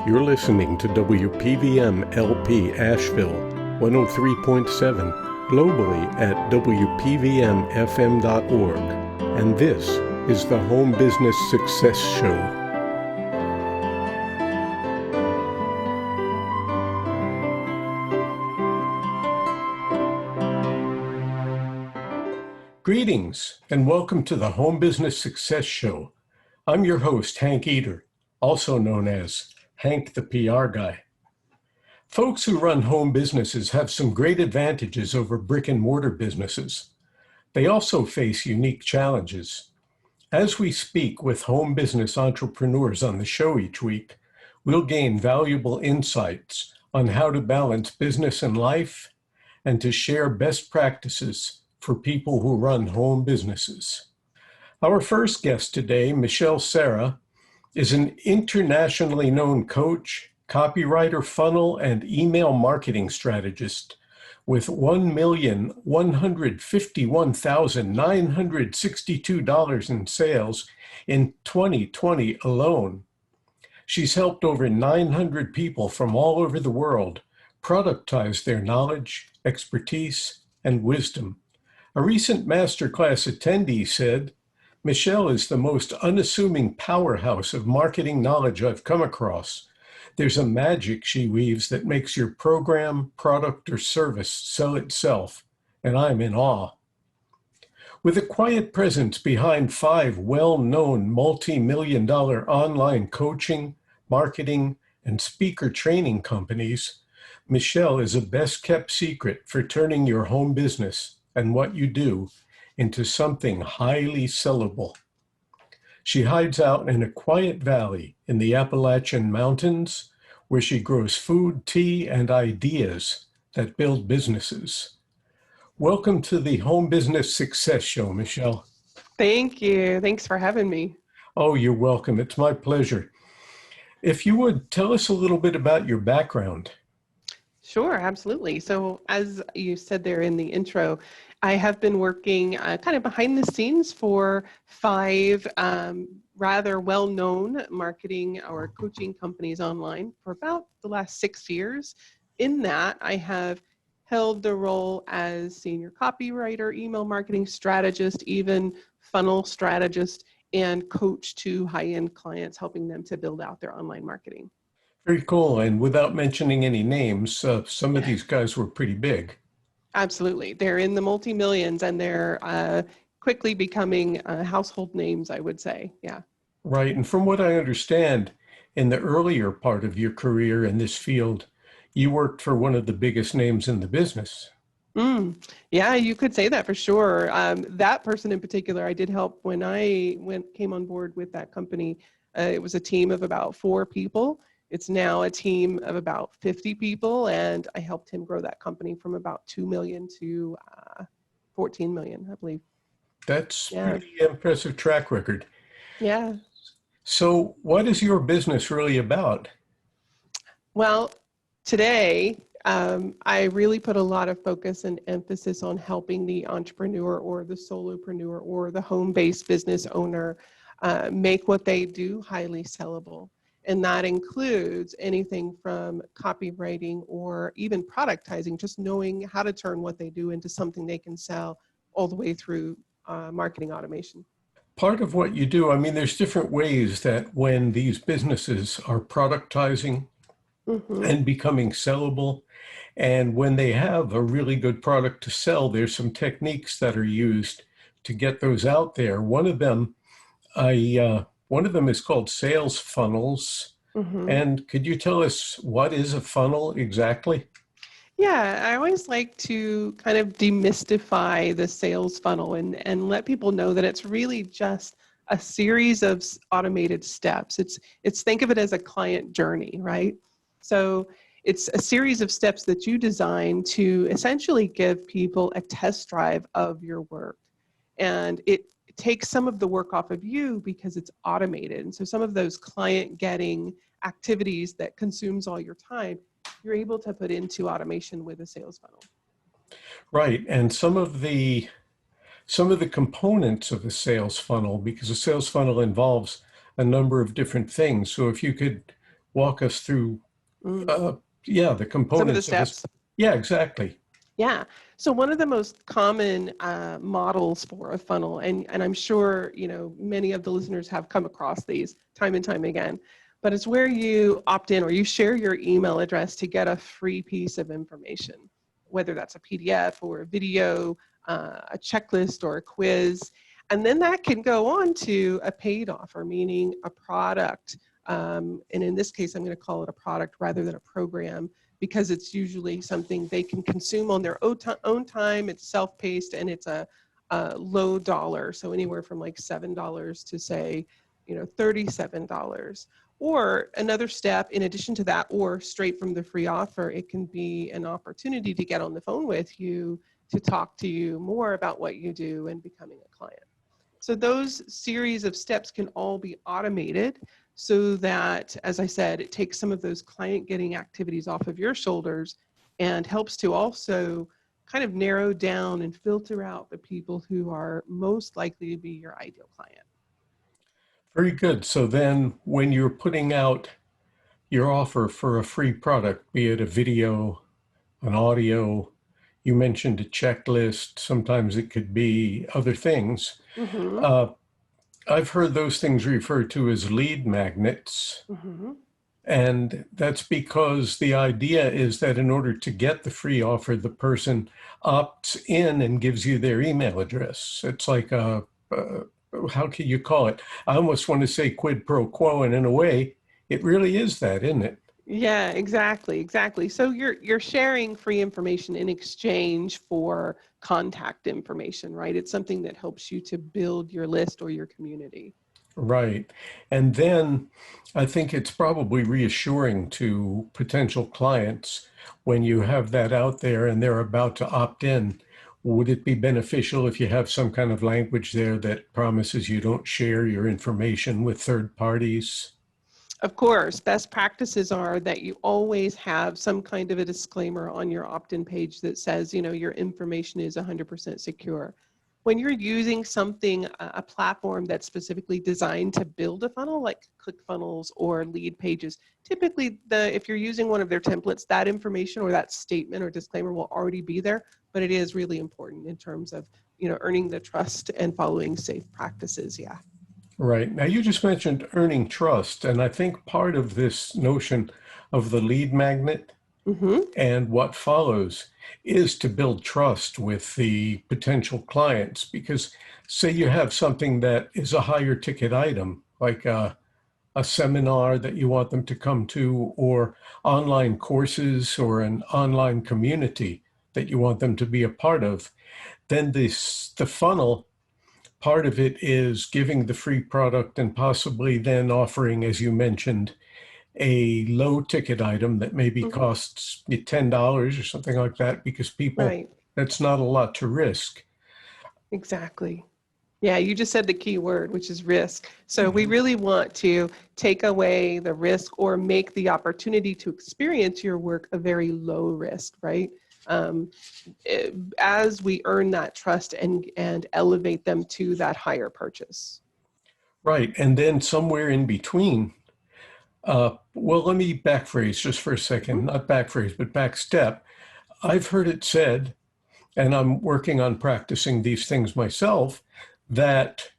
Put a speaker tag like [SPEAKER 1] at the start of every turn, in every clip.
[SPEAKER 1] You're listening to WPVM LP Asheville 103.7, globally at WPVMFM.org. And this is the Home Business Success Show. Greetings and welcome to the Home Business Success Show. I'm your host, Hank Eder, also known as Hank the PR Guy. Folks who run home businesses have some great advantages over brick and mortar businesses. They also face unique challenges. As we speak with home business entrepreneurs on the show each week, we'll gain valuable insights on how to balance business and life and to share best practices for people who run home businesses. Our first guest today, Michelle Serra, is an internationally known coach, copywriter, funnel, and email marketing strategist with $1,151,962 in sales in 2020 alone. She's helped over 900 people from all over the world productize their knowledge, expertise, and wisdom. A recent masterclass attendee said, "Michelle is the most unassuming powerhouse of marketing knowledge I've come across. There's a magic she weaves that makes your program, product, or service sell itself, and I'm in awe." With a quiet presence behind 5 well-known multi-million-dollar online coaching, marketing, and speaker training companies, Michelle is a best-kept secret for turning your home business and what you do into something highly sellable. She hides out in a quiet valley in the Appalachian Mountains where she grows food, tea, and ideas that build businesses. Welcome to the Home Business Success Show, Michelle.
[SPEAKER 2] Thank you. Thanks for having me.
[SPEAKER 1] Oh, you're welcome. It's my pleasure. If you would tell us a little bit about your background.
[SPEAKER 2] Sure, absolutely. So as you said there in the intro, I have been working kind of behind the scenes for 5 rather well-known marketing or coaching companies online for about the last 6 years. In that, I have held the role as senior copywriter, email marketing strategist, even funnel strategist, and coach to high-end clients, helping them to build out their online marketing.
[SPEAKER 1] Very cool. And without mentioning any names, some of these guys were pretty big.
[SPEAKER 2] Absolutely. They're in the multi-millions and they're quickly becoming household names, I would say. Yeah.
[SPEAKER 1] Right. And from what I understand, in the earlier part of your career in this field, you worked for one of the biggest names in the business.
[SPEAKER 2] Yeah, you could say that for sure. That person in particular, I did help when I came on board with that company. It was a team of about 4 people. It's now a team of about 50 people, and I helped him grow that company from about 2 million to 14 million, I believe.
[SPEAKER 1] That's pretty impressive track record.
[SPEAKER 2] Yeah.
[SPEAKER 1] So what is your business really about?
[SPEAKER 2] Well, today, I really put a lot of focus and emphasis on helping the entrepreneur or the solopreneur or the home-based business owner make what they do highly sellable. And that includes anything from copywriting or even productizing, just knowing how to turn what they do into something they can sell all the way through marketing automation.
[SPEAKER 1] Part of what you do, I mean, there's different ways that when these businesses are productizing and becoming sellable, and when they have a really good product to sell, there's some techniques that are used to get those out there. One of them is called sales funnels. And could you tell us what is a funnel exactly?
[SPEAKER 2] Yeah, I always like to kind of demystify the sales funnel and let people know that it's really just a series of automated steps. It's think of it as a client journey, right? So it's a series of steps that you design to essentially give people a test drive of your work. And it takes some of the work off of you because it's automated. And so some of those client getting activities that consumes all your time, you're able to put into automation with a sales funnel.
[SPEAKER 1] Right. And some of the components of a sales funnel, because a sales funnel involves a number of different things. So if you could walk us through,
[SPEAKER 2] Mm.
[SPEAKER 1] uh, yeah, the
[SPEAKER 2] Some of the
[SPEAKER 1] components of this?
[SPEAKER 2] steps.
[SPEAKER 1] Yeah, exactly.
[SPEAKER 2] Yeah. So one of the most common models for a funnel, and I'm sure many of the listeners have come across these time and time again, but it's where you opt in or you share your email address to get a free piece of information, whether that's a PDF or a video, a checklist or a quiz, and then that can go on to a paid offer, meaning a product. And in this case, I'm going to call it a product rather than a program, because it's usually something they can consume on their own time. It's self-paced and it's a low dollar. So anywhere from like $7 to say, $37. Or another step in addition to that, or straight from the free offer, it can be an opportunity to get on the phone with you to talk to you more about what you do and becoming a client. So those series of steps can all be automated so that, as I said, it takes some of those client getting activities off of your shoulders and helps to also kind of narrow down and filter out the people who are most likely to be your ideal client.
[SPEAKER 1] Very good. So then when you're putting out your offer for a free product, be it a video, an audio, you mentioned a checklist, sometimes it could be other things.
[SPEAKER 2] Mm-hmm.
[SPEAKER 1] Uh, I've heard those things referred to as lead magnets.
[SPEAKER 2] Mm-hmm.
[SPEAKER 1] And that's because the idea is that in order to get the free offer, the person opts in and gives you their email address. It's like how can you call it? I almost want to say quid pro quo, and in a way, it really is that, isn't it?
[SPEAKER 2] Yeah, exactly. So you're sharing free information in exchange for contact information, right? It's something that helps you to build your list or your community.
[SPEAKER 1] Right. And then I think it's probably reassuring to potential clients when you have that out there and they're about to opt in. Would it be beneficial if you have some kind of language there that promises you don't share your information with third parties?
[SPEAKER 2] Of course, best practices are that you always have some kind of a disclaimer on your opt-in page that says, your information is 100% secure. When you're using something, a platform that's specifically designed to build a funnel, like ClickFunnels or Lead Pages, typically if you're using one of their templates, that information or that statement or disclaimer will already be there, but it is really important in terms of, earning the trust and following safe practices. Yeah.
[SPEAKER 1] Right. Now, you just mentioned earning trust, and I think part of this notion of the lead magnet
[SPEAKER 2] Mm-hmm.
[SPEAKER 1] and what follows is to build trust with the potential clients. Because, say, you have something that is a higher ticket item, like a seminar that you want them to come to, or online courses, or an online community that you want them to be a part of, then the funnel. Part of it is giving the free product and possibly then offering, as you mentioned, a low ticket item that maybe
[SPEAKER 2] Mm-hmm.
[SPEAKER 1] costs you $10 or something like that, because people,
[SPEAKER 2] Right.
[SPEAKER 1] that's not a lot to risk.
[SPEAKER 2] Exactly. Yeah, you just said the key word, which is risk. So we
[SPEAKER 1] Mhm.
[SPEAKER 2] really want to take away the risk or make the opportunity to experience your work a very low risk, right? Um, as we earn that trust and elevate them to that higher purchase.
[SPEAKER 1] Right. And then somewhere in between, well, let me backphrase just for a
[SPEAKER 2] Mhm.
[SPEAKER 1] second, not backphrase, but backstep. I've heard it said, and I'm working on practicing these things myself, that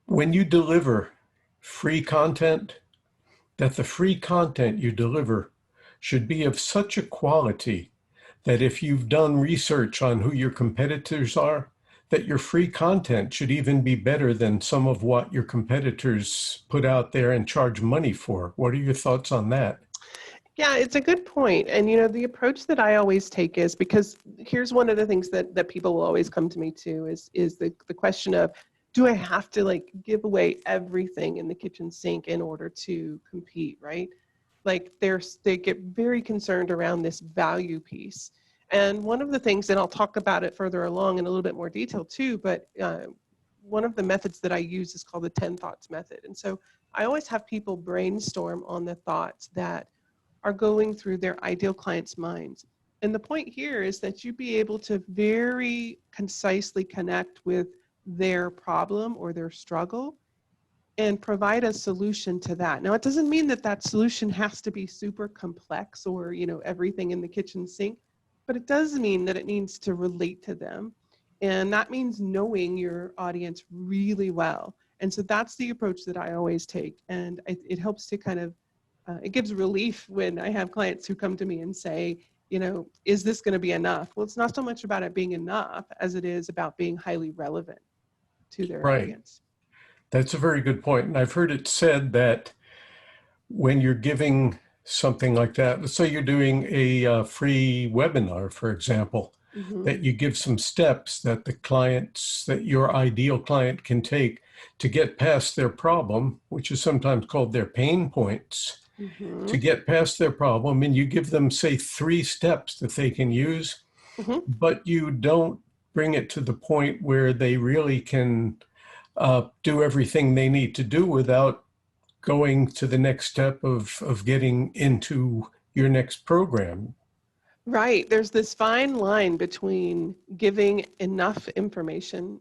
[SPEAKER 1] when you deliver free content, that the free content you deliver should be of such a quality that if you've done research on who your competitors are, that your free content should even be better than some of what your competitors put out there and charge money for. What are your thoughts on that?
[SPEAKER 2] Yeah, it's a good point. And the approach that I always take is, because here's one of the things that people will always come to me to is the question of, do I have to like give away everything in the kitchen sink in order to compete, right? Like they get very concerned around this value piece. And one of the things, and I'll talk about it further along in a little bit more detail too, but one of the methods that I use is called the 10 thoughts method. And so I always have people brainstorm on the thoughts that are going through their ideal clients' minds. And the point here is that you be able to very concisely connect with their problem or their struggle and provide a solution to that. Now, it doesn't mean that that solution has to be super complex or, everything in the kitchen sink, but it does mean that it needs to relate to them. And that means knowing your audience really well. And so that's the approach that I always take. And it helps to kind of, it gives relief when I have clients who come to me and say, is this going to be enough? Well, it's not so much about it being enough as it is about being highly relevant to their
[SPEAKER 1] Right.
[SPEAKER 2] audience.
[SPEAKER 1] That's a very good point. And I've heard it said that when you're giving something like that, let's say you're doing a free webinar, for example,
[SPEAKER 2] Mm-hmm.
[SPEAKER 1] that you give some steps that that your ideal client can take to get past their problem, which is sometimes called their pain points,
[SPEAKER 2] Mm-hmm.
[SPEAKER 1] to get past their problem. And you give them, say, 3 steps that they can use,
[SPEAKER 2] Mm-hmm.
[SPEAKER 1] but you don't bring it to the point where they really can do everything they need to do without going to the next step of getting into your next program.
[SPEAKER 2] Right. There's this fine line between giving enough information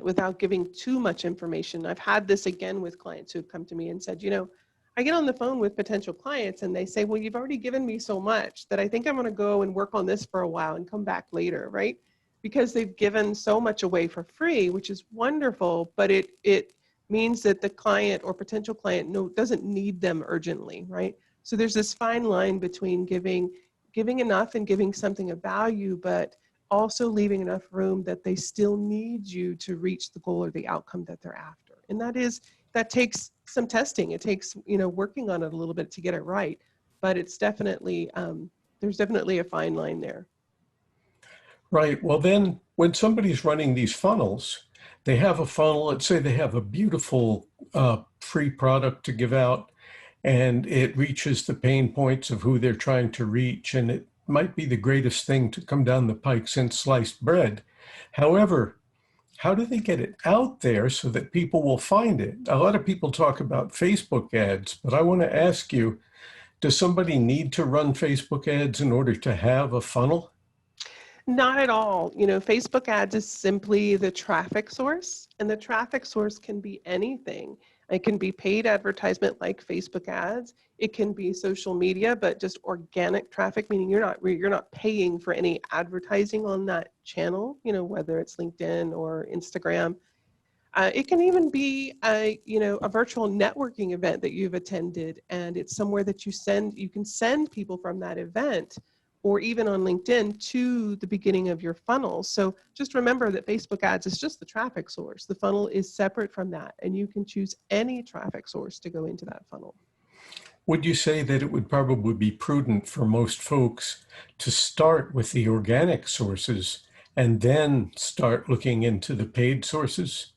[SPEAKER 2] without giving too much information. I've had this again with clients who've come to me and said, I get on the phone with potential clients and they say, well, you've already given me so much that I think I'm going to go and work on this for a while and come back later, right? Because they've given so much away for free, which is wonderful, but it means that the client or potential client doesn't need them urgently, right? So there's this fine line between giving enough and giving something of value, but also leaving enough room that they still need you to reach the goal or the outcome that they're after. And that takes some testing. It takes, working on it a little bit to get it right, but it's definitely, there's definitely a fine line there.
[SPEAKER 1] Right. Well, then when somebody's running these funnels, they have a funnel, let's say they have a beautiful free product to give out, and it reaches the pain points of who they're trying to reach. And it might be the greatest thing to come down the pike since sliced bread. However, how do they get it out there so that people will find it? A lot of people talk about Facebook ads, but I want to ask you, does somebody need to run Facebook ads in order to have a funnel?
[SPEAKER 2] Not at all. Facebook ads is simply the traffic source, and the traffic source can be anything. It can be paid advertisement like Facebook ads. It can be social media, but just organic traffic, meaning you're not paying for any advertising on that channel, whether it's LinkedIn or Instagram. It can even be a virtual networking event that you've attended, and it's somewhere that you can send people from that event, or even on LinkedIn, to the beginning of your funnel. So just remember that Facebook ads is just the traffic source. The funnel is separate from that, and you can choose any traffic source to go into that funnel.
[SPEAKER 1] Would you say that it would probably be prudent for most folks to start with the organic sources and then start looking into the paid sources?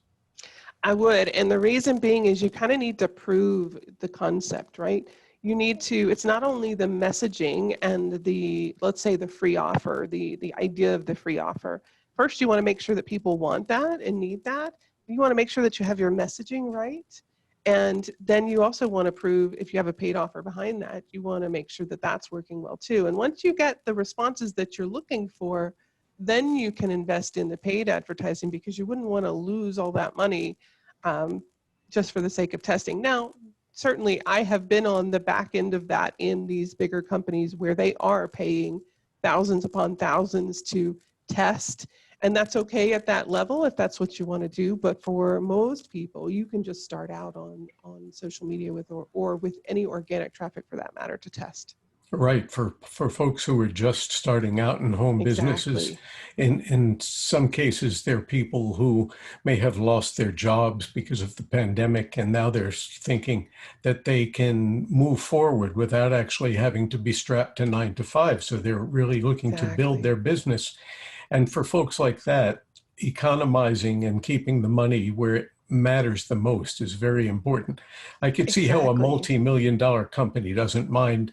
[SPEAKER 2] I would. And the reason being is you kind of need to prove the concept, right? It's not only the messaging and let's say the free offer, the idea of the free offer. First, you want to make sure that people want that and need that. You want to make sure that you have your messaging right. And then you also want to prove, if you have a paid offer behind that, you want to make sure that that's working well too. And once you get the responses that you're looking for, then you can invest in the paid advertising, because you wouldn't want to lose all that money just for the sake of testing. Now, certainly I have been on the back end of that in these bigger companies where they are paying thousands upon thousands to test. And that's okay at that level if that's what you want to do. But for most people, you can just start out on social media with or with any organic traffic for that matter to test.
[SPEAKER 1] Right. For folks who are just starting out in home businesses,
[SPEAKER 2] Exactly.
[SPEAKER 1] in some cases, they're people who may have lost their jobs because of the pandemic, and now they're thinking that they can move forward without actually having to be strapped to 9 to 5. So they're really looking to build
[SPEAKER 2] Exactly.
[SPEAKER 1] their business. And for folks like that, economizing and keeping the money where it matters the most is very important. I could see how a
[SPEAKER 2] Exactly.
[SPEAKER 1] multi-million-dollar company doesn't mind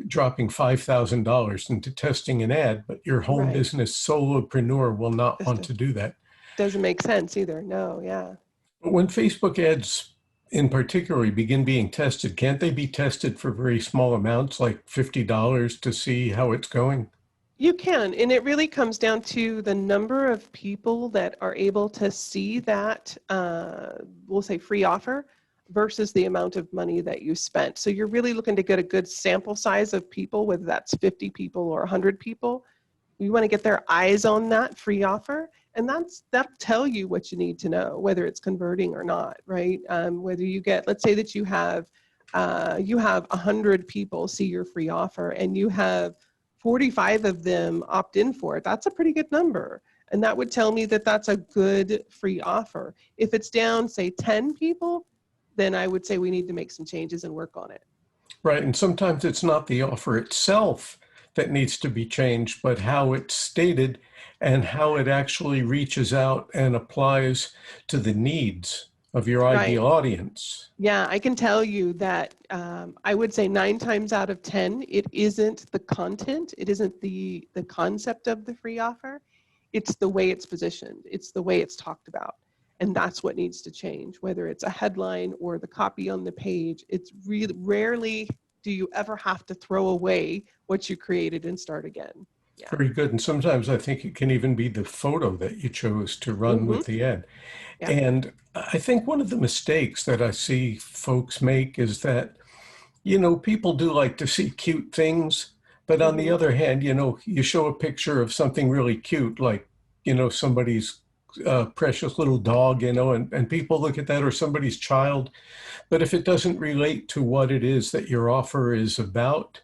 [SPEAKER 1] dropping $5,000 into testing an ad, but your home
[SPEAKER 2] Right.
[SPEAKER 1] business solopreneur will not
[SPEAKER 2] This
[SPEAKER 1] want to do that.
[SPEAKER 2] doesn't make sense either. No, yeah.
[SPEAKER 1] But when Facebook ads in particular begin being tested, can't they be tested for very small amounts, like $50 to see how it's going?
[SPEAKER 2] You can, and it really comes down to the number of people that are able to see that, we'll say free offer. versus the amount of money that you spent. So you're really looking to get a good sample size of people, whether that's 50 people or 100 people. You want to get their eyes on that free offer, and that'll tell you what you need to know, whether it's converting or not, right? Whether you get, let's say that you have 100 people see your free offer and you have 45 of them opt in for it. That's a pretty good number. And that would tell me that that's a good free offer. If it's down, say 10 people, then I would say we need to make some changes and work on it.
[SPEAKER 1] Right. And sometimes it's not the offer itself that needs to be changed, but how it's stated and how it actually reaches out and applies to the needs of your ideal audience.
[SPEAKER 2] Yeah, I can tell you that I would say 9 times out of 10, it isn't the content, it isn't the concept of the free offer, it's the way it's positioned, it's the way it's talked about. And that's what needs to change, whether it's a headline or the copy on the page. It's really rarely do you ever have to throw away what you created and start again. Yeah.
[SPEAKER 1] Very good. And sometimes I think it can even be the photo that you chose to run with the ad.
[SPEAKER 2] Yeah.
[SPEAKER 1] And I think one of the mistakes that I see folks make is that, people do like to see cute things, but on the other hand, you show a picture of something really cute, like, somebody's precious little dog, and people look at that, or somebody's child. But if it doesn't relate to what it is that your offer is about,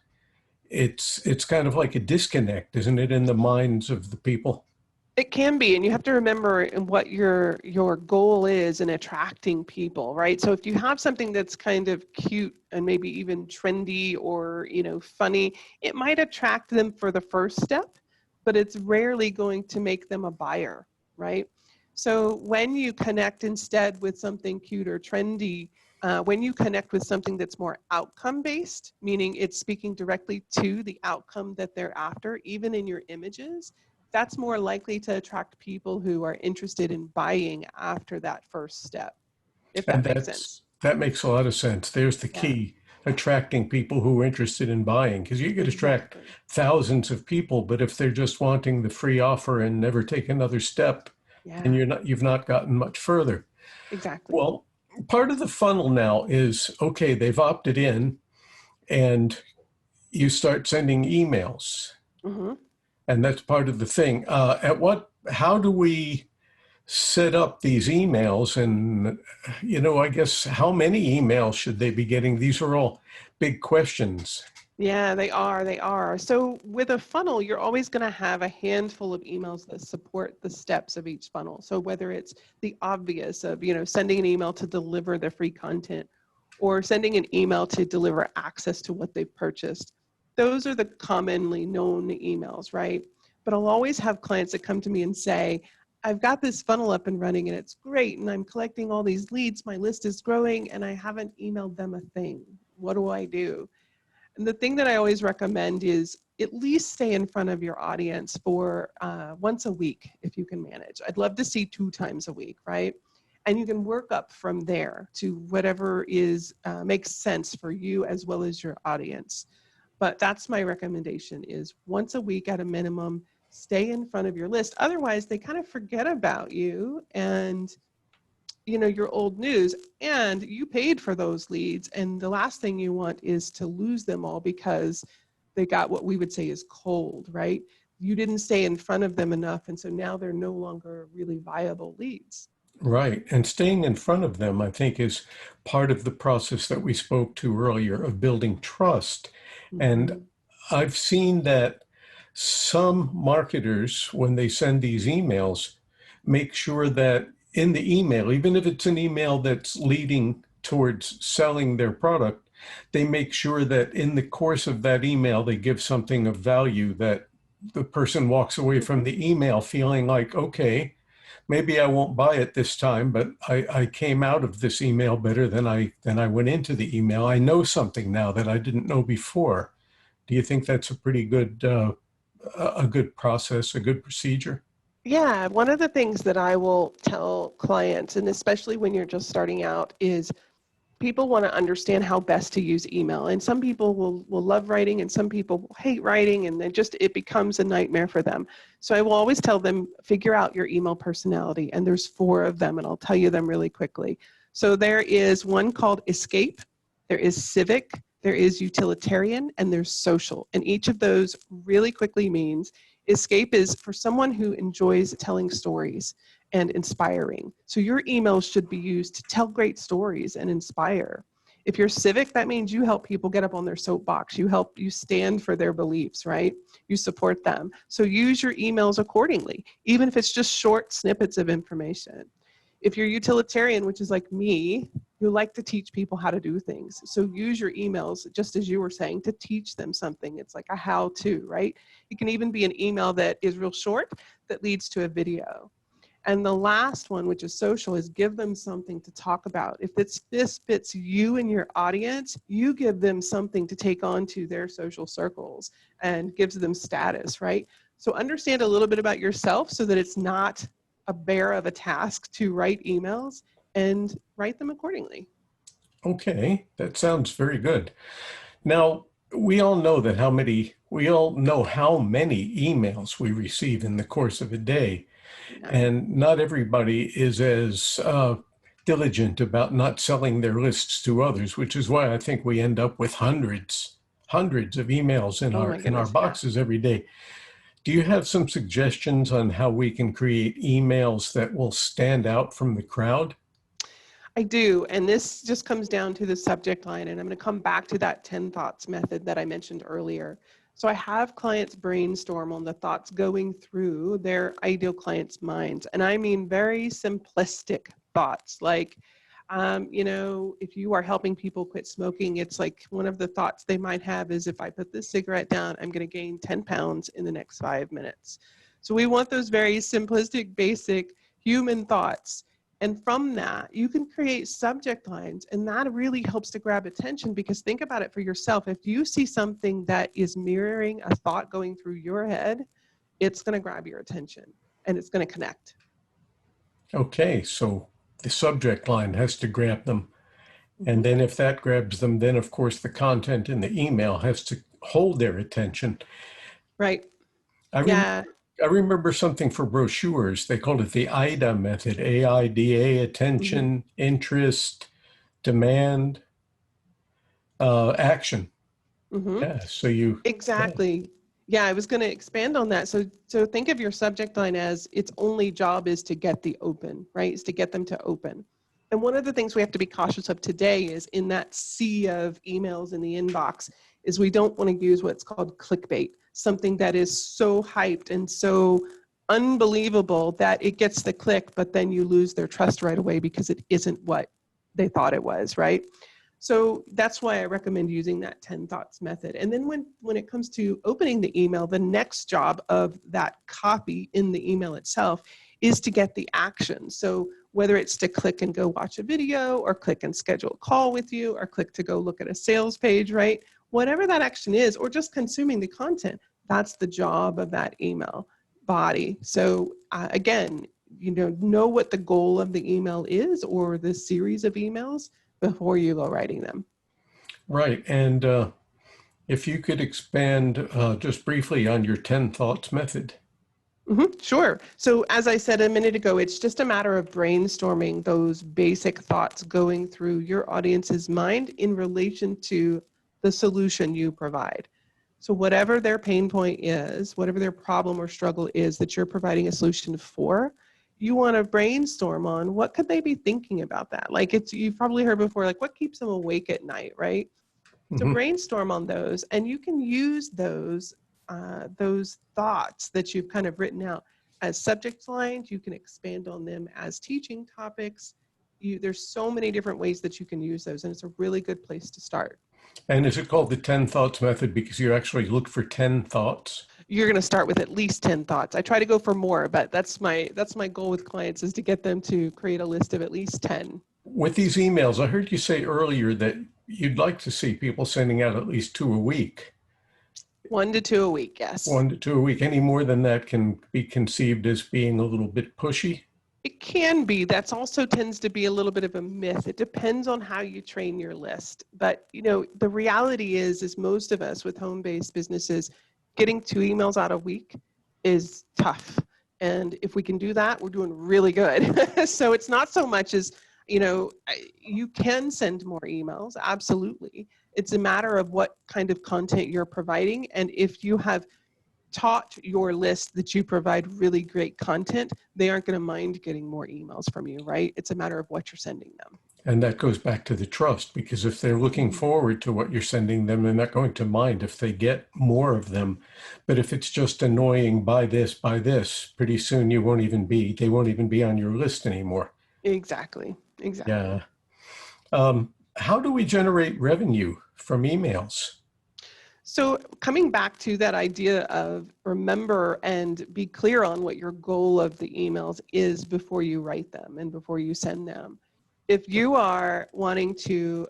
[SPEAKER 1] it's kind of like a disconnect, isn't it, in the minds of the people?
[SPEAKER 2] It can be, and you have to remember what your goal is in attracting people, right? So if you have something that's kind of cute and maybe even trendy or, funny, it might attract them for the first step, but it's rarely going to make them a buyer, right? So when you connect instead with something cute or trendy, when you connect with something that's more outcome-based, meaning it's speaking directly to the outcome that they're after, even in your images, that's more likely to attract people who are interested in buying after that first step, if that makes sense.
[SPEAKER 1] That makes a lot of sense. There's the key, attracting people who are interested in buying, because you could attract thousands of people, but if they're just wanting the free offer and never take another step, then you've not gotten much further.
[SPEAKER 2] Exactly.
[SPEAKER 1] Well, part of the funnel now is, okay, they've opted in and you start sending emails. And that's part of the thing. How do we set up these emails? And, I guess, how many emails should they be getting? These are all big questions.
[SPEAKER 2] Yeah, they are. So with a funnel, you're always going to have a handful of emails that support the steps of each funnel. So whether it's the obvious of, sending an email to deliver the free content or sending an email to deliver access to what they've purchased, those are the commonly known emails, right? But I'll always have clients that come to me and say, I've got this funnel up and running and it's great and I'm collecting all these leads, my list is growing and I haven't emailed them a thing. What do I do? And the thing that I always recommend is at least stay in front of your audience for once a week if you can manage. I'd love to see 2 times a week, right? And you can work up from there to whatever makes sense for you as well as your audience. But that's my recommendation is once a week at a minimum, stay in front of your list. Otherwise, they kind of forget about you and your old news, and you paid for those leads. And the last thing you want is to lose them all because they got what we would say is cold, right? You didn't stay in front of them enough. And so now they're no longer really viable leads.
[SPEAKER 1] Right. And staying in front of them, I think, is part of the process that we spoke to earlier of building trust. And I've seen that some marketers, when they send these emails, make sure that in the email, even if it's an email that's leading towards selling their product, they make sure that in the course of that email, they give something of value that the person walks away from the email feeling like, okay, maybe I won't buy it this time, but I came out of this email better than I went into the email. I know something now that I didn't know before. Do you think that's a pretty good, a good process, a good procedure?
[SPEAKER 2] Yeah, one of the things that I will tell clients, and especially when you're just starting out, is people want to understand how best to use email. And some people will love writing and some people will hate writing, and then it becomes a nightmare for them. So I will always tell them, figure out your email personality. And there's 4 of them, and I'll tell you them really quickly. So there is one called escape, there is civic, there is utilitarian, and there's social. And each of those really quickly means escape is for someone who enjoys telling stories and inspiring. So your emails should be used to tell great stories and inspire. If you're civic, that means you help people get up on their soapbox. You stand for their beliefs, right? You support them. So use your emails accordingly, even if it's just short snippets of information. If you're utilitarian, which is like me, you like to teach people how to do things. So use your emails, just as you were saying, to teach them something. It's like a how-to, right? It can even be an email that is real short that leads to a video. And the last one, which is social, is give them something to talk about. If this fits you and your audience, you give them something to take on to their social circles and gives them status, right? So understand a little bit about yourself so that it's not a bear of a task to write emails, and write them accordingly.
[SPEAKER 1] Okay, that sounds very good. Now, we all know how many emails we receive in the course of a day.
[SPEAKER 2] Yeah.
[SPEAKER 1] And not everybody is as diligent about not selling their lists to others, which is why I think we end up with hundreds of emails in
[SPEAKER 2] Oh my
[SPEAKER 1] our
[SPEAKER 2] goodness,
[SPEAKER 1] boxes every day. Do you have some suggestions on how we can create emails that will stand out from the crowd?
[SPEAKER 2] I do, and this just comes down to the subject line, and I'm going to come back to that 10 thoughts method that I mentioned earlier. So I have clients brainstorm on the thoughts going through their ideal clients' minds, and I mean very simplistic thoughts, like, if you are helping people quit smoking, it's like one of the thoughts they might have is, if I put this cigarette down, I'm going to gain 10 pounds in the next 5 minutes. So we want those very simplistic, basic human thoughts. And from that, you can create subject lines, and that really helps to grab attention, because think about it for yourself. If you see something that is mirroring a thought going through your head, it's going to grab your attention and it's going to connect.
[SPEAKER 1] Okay, so the subject line has to grab them.
[SPEAKER 2] Mm-hmm.
[SPEAKER 1] And then if that grabs them, then of course the content in the email has to hold their attention.
[SPEAKER 2] Right.
[SPEAKER 1] I remember something for brochures. They called it the AIDA method, AIDA, attention, interest, demand, action. Yeah, so
[SPEAKER 2] Exactly. Yeah, I was going to expand on that. So think of your subject line as its only job is to get the open, right? Is to get them to open. And one of the things we have to be cautious of today is, in that sea of emails in the inbox, is we don't want to use what's called clickbait, something that is so hyped and so unbelievable that it gets the click, but then you lose their trust right away because it isn't what they thought it was, right? So that's why I recommend using that 10 thoughts method. And then when it comes to opening the email, the next job of that copy in the email itself is to get the action. So whether it's to click and go watch a video, or click and schedule a call with you, or click to go look at a sales page, right? Whatever that action is, or just consuming the content, that's the job of that email body. So again, know what the goal of the email is, or the series of emails, before you go writing them.
[SPEAKER 1] Right. And if you could expand just briefly on your 10 thoughts method.
[SPEAKER 2] Sure. So as I said a minute ago, it's just a matter of brainstorming those basic thoughts going through your audience's mind in relation to the solution you provide. So whatever their pain point is, whatever their problem or struggle is that you're providing a solution for, you want to brainstorm on what could they be thinking about that. Like, you've probably heard before, like, what keeps them awake at night, right? So brainstorm on those, and you can use those thoughts that you've kind of written out as subject lines. You can expand on them as teaching topics. There's so many different ways that you can use those, and it's a really good place to start.
[SPEAKER 1] And is it called the 10 thoughts method because you actually look for 10 thoughts?
[SPEAKER 2] You're going to start with at least 10 thoughts. I try to go for more, but that's my goal with clients, is to get them to create a list of at least 10.
[SPEAKER 1] With these emails, I heard you say earlier that you'd like to see people sending out at least 2 a week.
[SPEAKER 2] 1 to 2 a week, yes.
[SPEAKER 1] 1 to 2 a week. Any more than that can be conceived as being a little bit pushy?
[SPEAKER 2] It can be. That's also tends to be a little bit of a myth. It depends on how you train your list. But, the reality is most of us with home-based businesses, getting 2 emails out a week is tough. And if we can do that, we're doing really good. So it's not so much as You can send more emails, absolutely. It's a matter of what kind of content you're providing. And if you have taught your list that you provide really great content, they aren't going to mind getting more emails from you, right? It's a matter of what you're sending them.
[SPEAKER 1] And that goes back to the trust, because if they're looking
[SPEAKER 2] Mhm.
[SPEAKER 1] forward to what you're sending them, they're not going to mind if they get more of them. But if it's just annoying, buy this, pretty soon they won't even be on your list anymore.
[SPEAKER 2] Exactly.
[SPEAKER 1] Yeah.
[SPEAKER 2] Exactly.
[SPEAKER 1] How do we generate revenue from emails?
[SPEAKER 2] So coming back to that idea of remember and be clear on what your goal of the emails is before you write them and before you send them. If you are wanting to,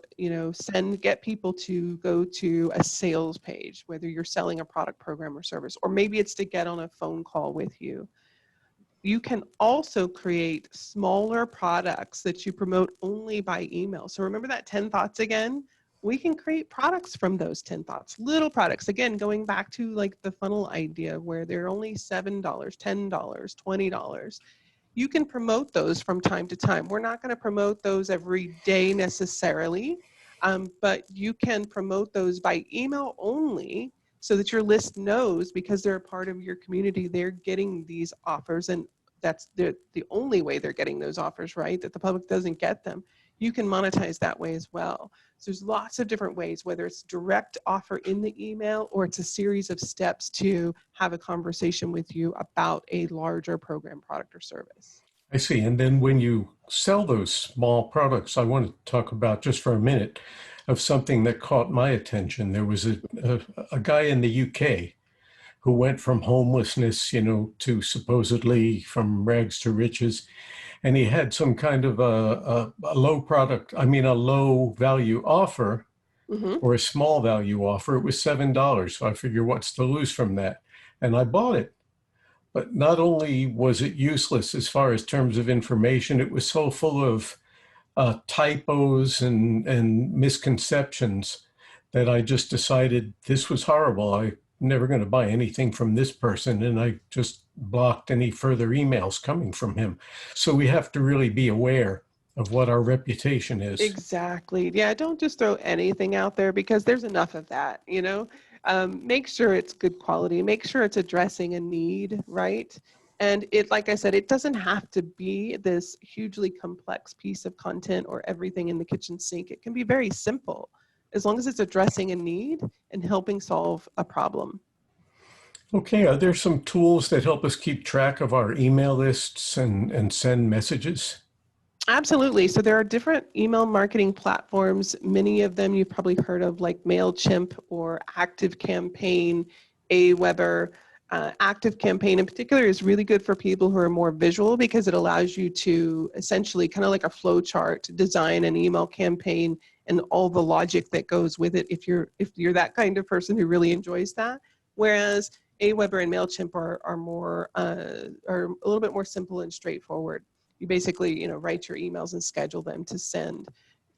[SPEAKER 2] get people to go to a sales page, whether you're selling a product, program, or service, or maybe it's to get on a phone call with you, you can also create smaller products that you promote only by email. So remember that 10 thoughts again? We can create products from those 10 thoughts, little products. Again, going back to like the funnel idea where they're only $7, $10, $20. You can promote those from time to time. We're not going to promote those every day necessarily, but you can promote those by email only so that your list knows, because they're a part of your community, they're getting these offers, and that's the only way they're getting those offers, right? That the public doesn't get them. You can monetize that way as well. So there's lots of different ways, whether it's direct offer in the email or it's a series of steps to have a conversation with you about a larger program, product, or service.
[SPEAKER 1] I see. And then when you sell those small products, I want to talk about just for a minute of something that caught my attention. There was a guy in the UK who went from homelessness, to supposedly from rags to riches. And he had some kind of a a low value offer,
[SPEAKER 2] Mm-hmm.
[SPEAKER 1] or a small value offer. It was $7. So I figure, what's to lose from that? And I bought it. But not only was it useless as far as terms of information, it was so full of typos and misconceptions that I just decided this was horrible. I'm never going to buy anything from this person. And I just blocked any further emails coming from him. So we have to really be aware of what our reputation is.
[SPEAKER 2] Exactly. Yeah, don't just throw anything out there because there's enough of that. Make sure it's good quality, make sure it's addressing a need, right? And like I said, it doesn't have to be this hugely complex piece of content or everything in the kitchen sink. It can be very simple as long as it's addressing a need and helping solve a problem.
[SPEAKER 1] Okay, are there some tools that help us keep track of our email lists and send messages?
[SPEAKER 2] Absolutely. So there are different email marketing platforms. Many of them you've probably heard of, like MailChimp or ActiveCampaign, Aweber. ActiveCampaign in particular is really good for people who are more visual because it allows you to essentially, kind of like a flow chart, design an email campaign and all the logic that goes with it if you're that kind of person who really enjoys that. Whereas Aweber and MailChimp are a little bit more simple and straightforward. You basically, write your emails and schedule them to send.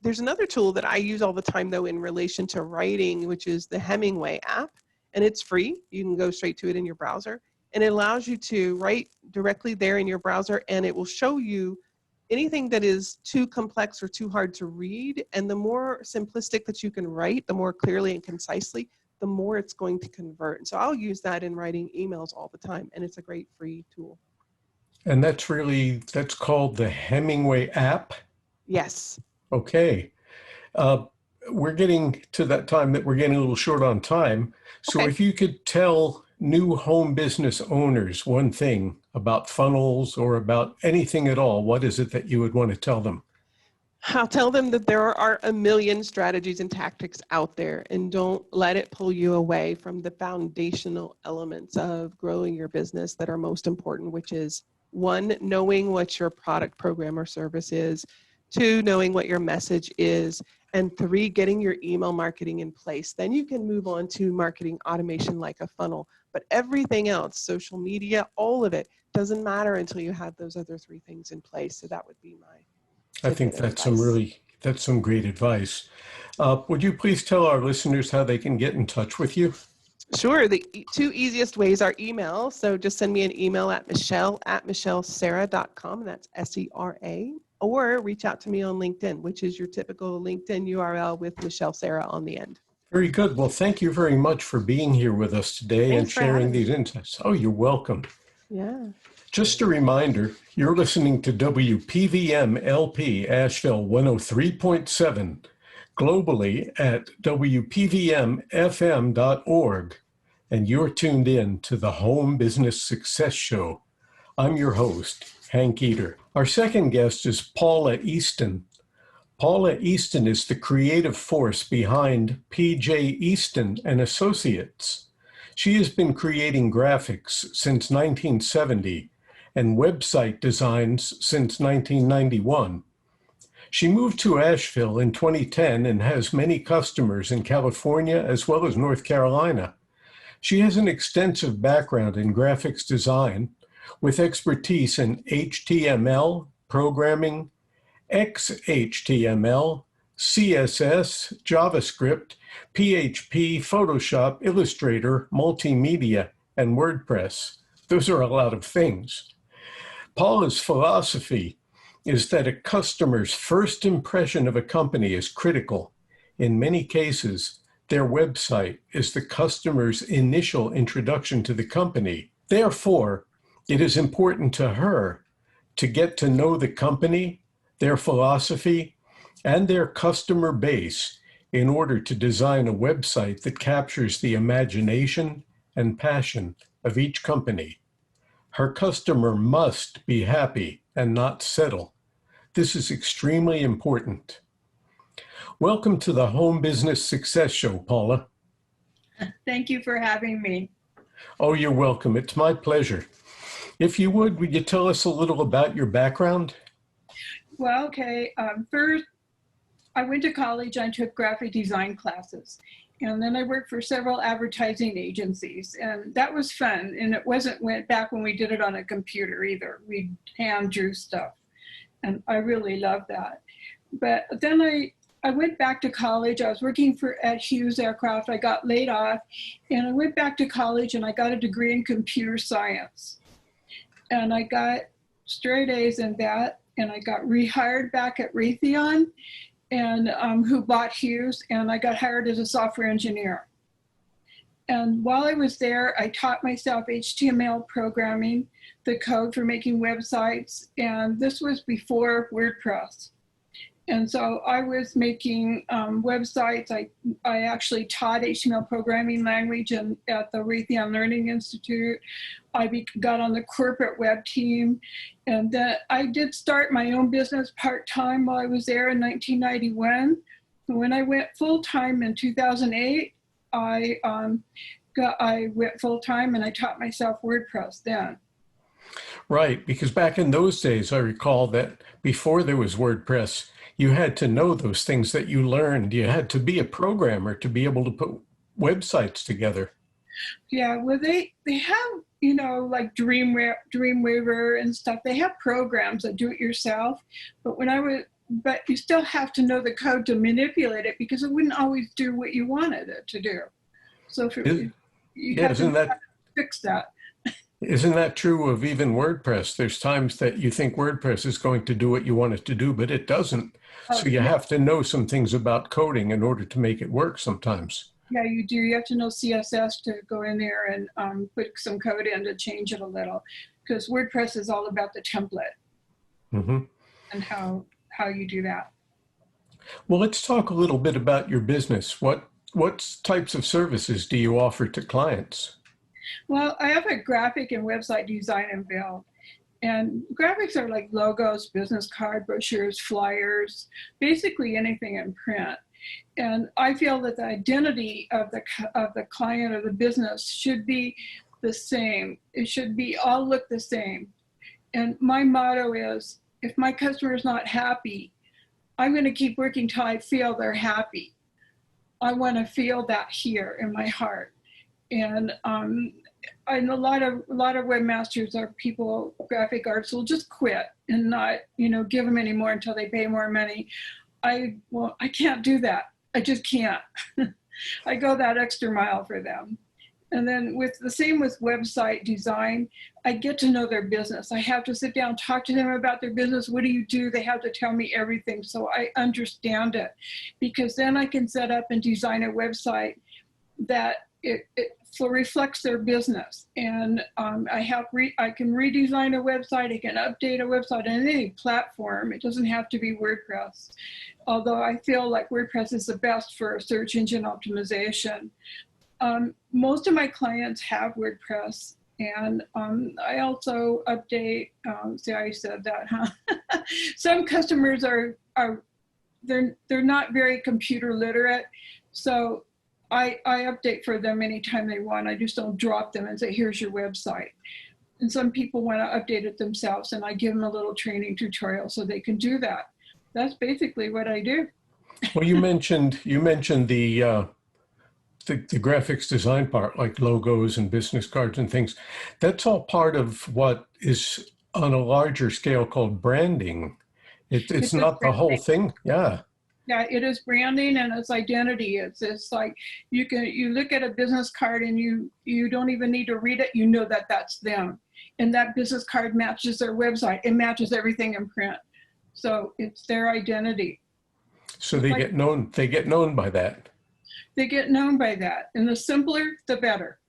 [SPEAKER 2] There's another tool that I use all the time, though, in relation to writing, which is the Hemingway app, and it's free. You can go straight to it in your browser, and it allows you to write directly there in your browser, and it will show you anything that is too complex or too hard to read. And the more simplistic that you can write, the more clearly and concisely, the more it's going to convert. And so I'll use that in writing emails all the time, and it's a great free tool.
[SPEAKER 1] And that's called the Hemingway app.
[SPEAKER 2] Yes.
[SPEAKER 1] Okay. Uh, we're getting to that time that we're getting a little short on time. So
[SPEAKER 2] Okay.
[SPEAKER 1] if you could tell new home business owners one thing about funnels or about anything at all, what is it that you would want to tell them?
[SPEAKER 2] I'll tell them that there are a million strategies and tactics out there, and don't let it pull you away from the foundational elements of growing your business that are most important, which is 1, knowing what your product, program, or service is, 2, knowing what your message is, and 3, getting your email marketing in place. Then you can move on to marketing automation like a funnel. But everything else, social media, all of it, doesn't matter until you have those other 3 things in place. So that would be my
[SPEAKER 1] I think
[SPEAKER 2] tidbit of advice.
[SPEAKER 1] that's some great advice. Would you please tell our listeners how they can get in touch with you?
[SPEAKER 2] Sure. The 2 easiest ways are email. So just send me an email at michelle@michellesarah.com. And that's SERA. or reach out to me on LinkedIn, which is your typical LinkedIn URL with Michelle Sarah on the end.
[SPEAKER 1] Very good. Well, thank you very much for being here with us today and
[SPEAKER 2] Thanks for
[SPEAKER 1] sharing
[SPEAKER 2] having
[SPEAKER 1] these
[SPEAKER 2] me.
[SPEAKER 1] insights. Oh, you're welcome.
[SPEAKER 2] Yeah.
[SPEAKER 1] Just a reminder, you're listening to WPVM LP Asheville 103.7, globally at WPVMFM.org, and you're tuned in to the Home Business Success Show. I'm your host, Hank Eater. Our second guest is Paula Easton. Paula Easton is the creative force behind P.J. Easton and Associates. She has been creating graphics since 1970 and website designs since 1991. She moved to Asheville in 2010 and has many customers in California as well as North Carolina. She has an extensive background in graphics design with expertise in HTML, programming, XHTML, CSS, JavaScript, PHP, Photoshop, Illustrator, Multimedia, and WordPress. Those are a lot of things. Paula's philosophy is that a customer's first impression of a company is critical. In many cases, their website is the customer's initial introduction to the company. Therefore, it is important to her to get to know the company, their philosophy, and their customer base in order to design a website that captures the imagination and passion of each company. Her customer must be happy and not settle. This is extremely important. Welcome to the Home Business Success Show, Paula.
[SPEAKER 3] Thank you for having me.
[SPEAKER 1] Oh, you're welcome. It's my pleasure. If you would you tell us a little about your background?
[SPEAKER 3] Well, okay. First, I went to college. I took graphic design classes. And then I worked for several advertising agencies. And that was fun. And it wasn't back when we did it on a computer either. We hand drew stuff. And I really loved that. But then I went back to college. I was working at Hughes Aircraft. I got laid off. And I went back to college and I got a degree in computer science. And I got straight A's in that. And I got rehired back at Raytheon, and who bought Hughes, and I got hired as a software engineer. And while I was there, I taught myself HTML programming, the code for making websites, and this was before WordPress. And so I was making websites. I actually taught HTML programming language at the Raytheon Learning Institute. I got on the corporate web team. And then I did start my own business part-time while I was there in 1991. And when I went full-time in 2008, I went full-time and I taught myself WordPress then.
[SPEAKER 1] Right, because back in those days, I recall that before there was WordPress, you had to know those things that you learned. You had to be a programmer to be able to put websites together.
[SPEAKER 3] Yeah, well, they have, like Dreamweaver and stuff. They have programs that do it yourself. But you still have to know the code to manipulate it because it wouldn't always do what you wanted it to do. So you have to fix that.
[SPEAKER 1] Isn't that true of even WordPress? There's times that you think WordPress is going to do what you want it to do, but it doesn't. So you have to know some things about coding in order to make it work sometimes.
[SPEAKER 3] Yeah, you do. You have to know CSS to go in there and put some code in to change it a little, because WordPress is all about the template and how you do that.
[SPEAKER 1] Well, let's talk a little bit about your business. What types of services do you offer to clients?
[SPEAKER 3] Well, I have a graphic and website design and build. And graphics are like logos, business card, brochures, flyers, basically anything in print. And I feel that the identity of the client or the business should be the same. It should be all look the same. And my motto is, if my customer is not happy, I'm going to keep working till I feel they're happy. I want to feel that here in my heart. And a lot of webmasters are people, graphic artists will just quit and not, give them any more until they pay more money. I can't do that. I just can't. I go that extra mile for them. And then with the same with website design, I get to know their business. I have to sit down, talk to them about their business. What do you do? They have to tell me everything so I understand it, because then I can set up and design a website that it reflects their business. And I can redesign a website. I can update a website on any platform. It doesn't have to be WordPress, although I feel like WordPress is the best for search engine optimization. Most of my clients have WordPress, and I also update, see, I said that, huh? Some customers they're not very computer literate, so I update for them anytime they want. I just don't drop them and say, here's your website. And some people want to update it themselves, and I give them a little training tutorial so they can do that. That's basically what I do.
[SPEAKER 1] Well, you mentioned the graphics design part, like logos and business cards and things. That's all part of what is on a larger scale called branding. It's not the whole thing. Yeah.
[SPEAKER 3] Yeah, it is branding and it's identity. It's like you look at a business card and you don't even need to read it. You know that that's them. And that business card matches their website. It matches everything in print. So it's their identity.
[SPEAKER 1] So they get known by that.
[SPEAKER 3] They get known by that. And the simpler, the better.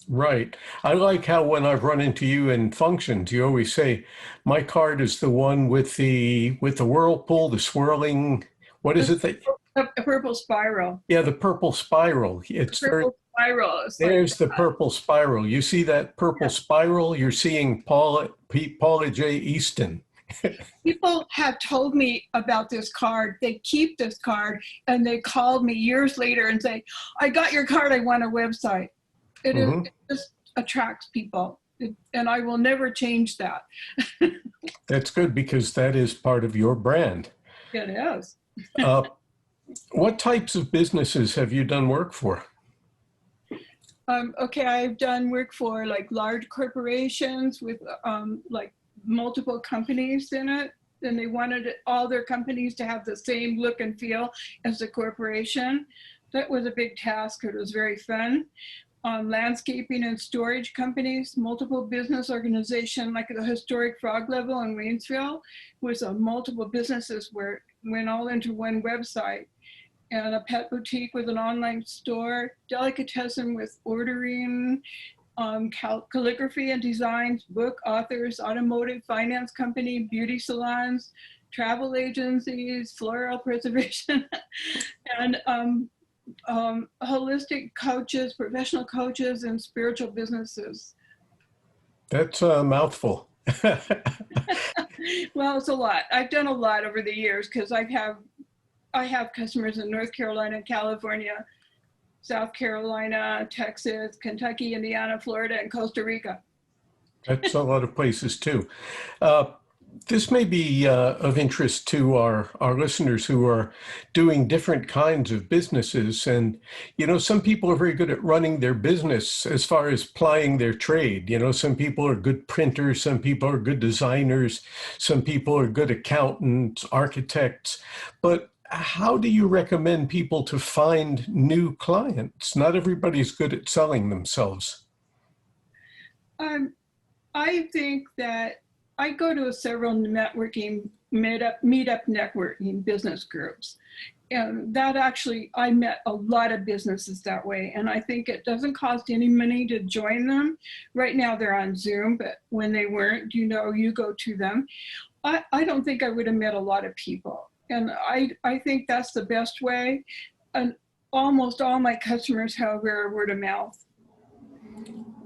[SPEAKER 1] Right. I like how when I've run into you in functions, you always say, my card is the one with the whirlpool, the swirling, what is it that?
[SPEAKER 3] A purple spiral.
[SPEAKER 1] Yeah, the purple spiral. It's
[SPEAKER 3] purple spiral.
[SPEAKER 1] There's the purple spiral. You see that purple spiral? You're seeing Paula J. Easton.
[SPEAKER 3] People have told me about this card. They keep this card and they called me years later and say, I got your card, I want a website. It just attracts people, and I will never change that.
[SPEAKER 1] That's good, because that is part of your brand.
[SPEAKER 3] It is.
[SPEAKER 1] What types of businesses have you done work for?
[SPEAKER 3] Okay, I've done work for like large corporations with like multiple companies in it, and they wanted all their companies to have the same look and feel as the corporation. That was a big task. It was very fun. Landscaping and storage companies, multiple business organization like the historic Frog Level in Waynesville was multiple businesses where went all into one website, and a pet boutique with an online store, delicatessen with ordering, calligraphy and designs, book authors, automotive finance company, beauty salons, travel agencies, floral preservation, and holistic coaches, professional coaches, and spiritual businesses.
[SPEAKER 1] That's a mouthful.
[SPEAKER 3] Well, it's a lot. I've done a lot over the years because I have customers in North Carolina, California, South Carolina, Texas, Kentucky, Indiana, Florida, and Costa Rica.
[SPEAKER 1] That's a lot of places too. This may be of interest to our listeners who are doing different kinds of businesses. And, some people are very good at running their business as far as plying their trade. Some people are good printers, some people are good designers, some people are good accountants, architects. But how do you recommend people to find new clients? Not everybody's good at selling themselves.
[SPEAKER 3] I think that I go to several networking, meetup networking business groups. And that actually, I met a lot of businesses that way. And I think it doesn't cost any money to join them. Right now they're on Zoom, but when they weren't, you go to them. I don't think I would have met a lot of people. And I think that's the best way. And almost all my customers, however, are word of mouth.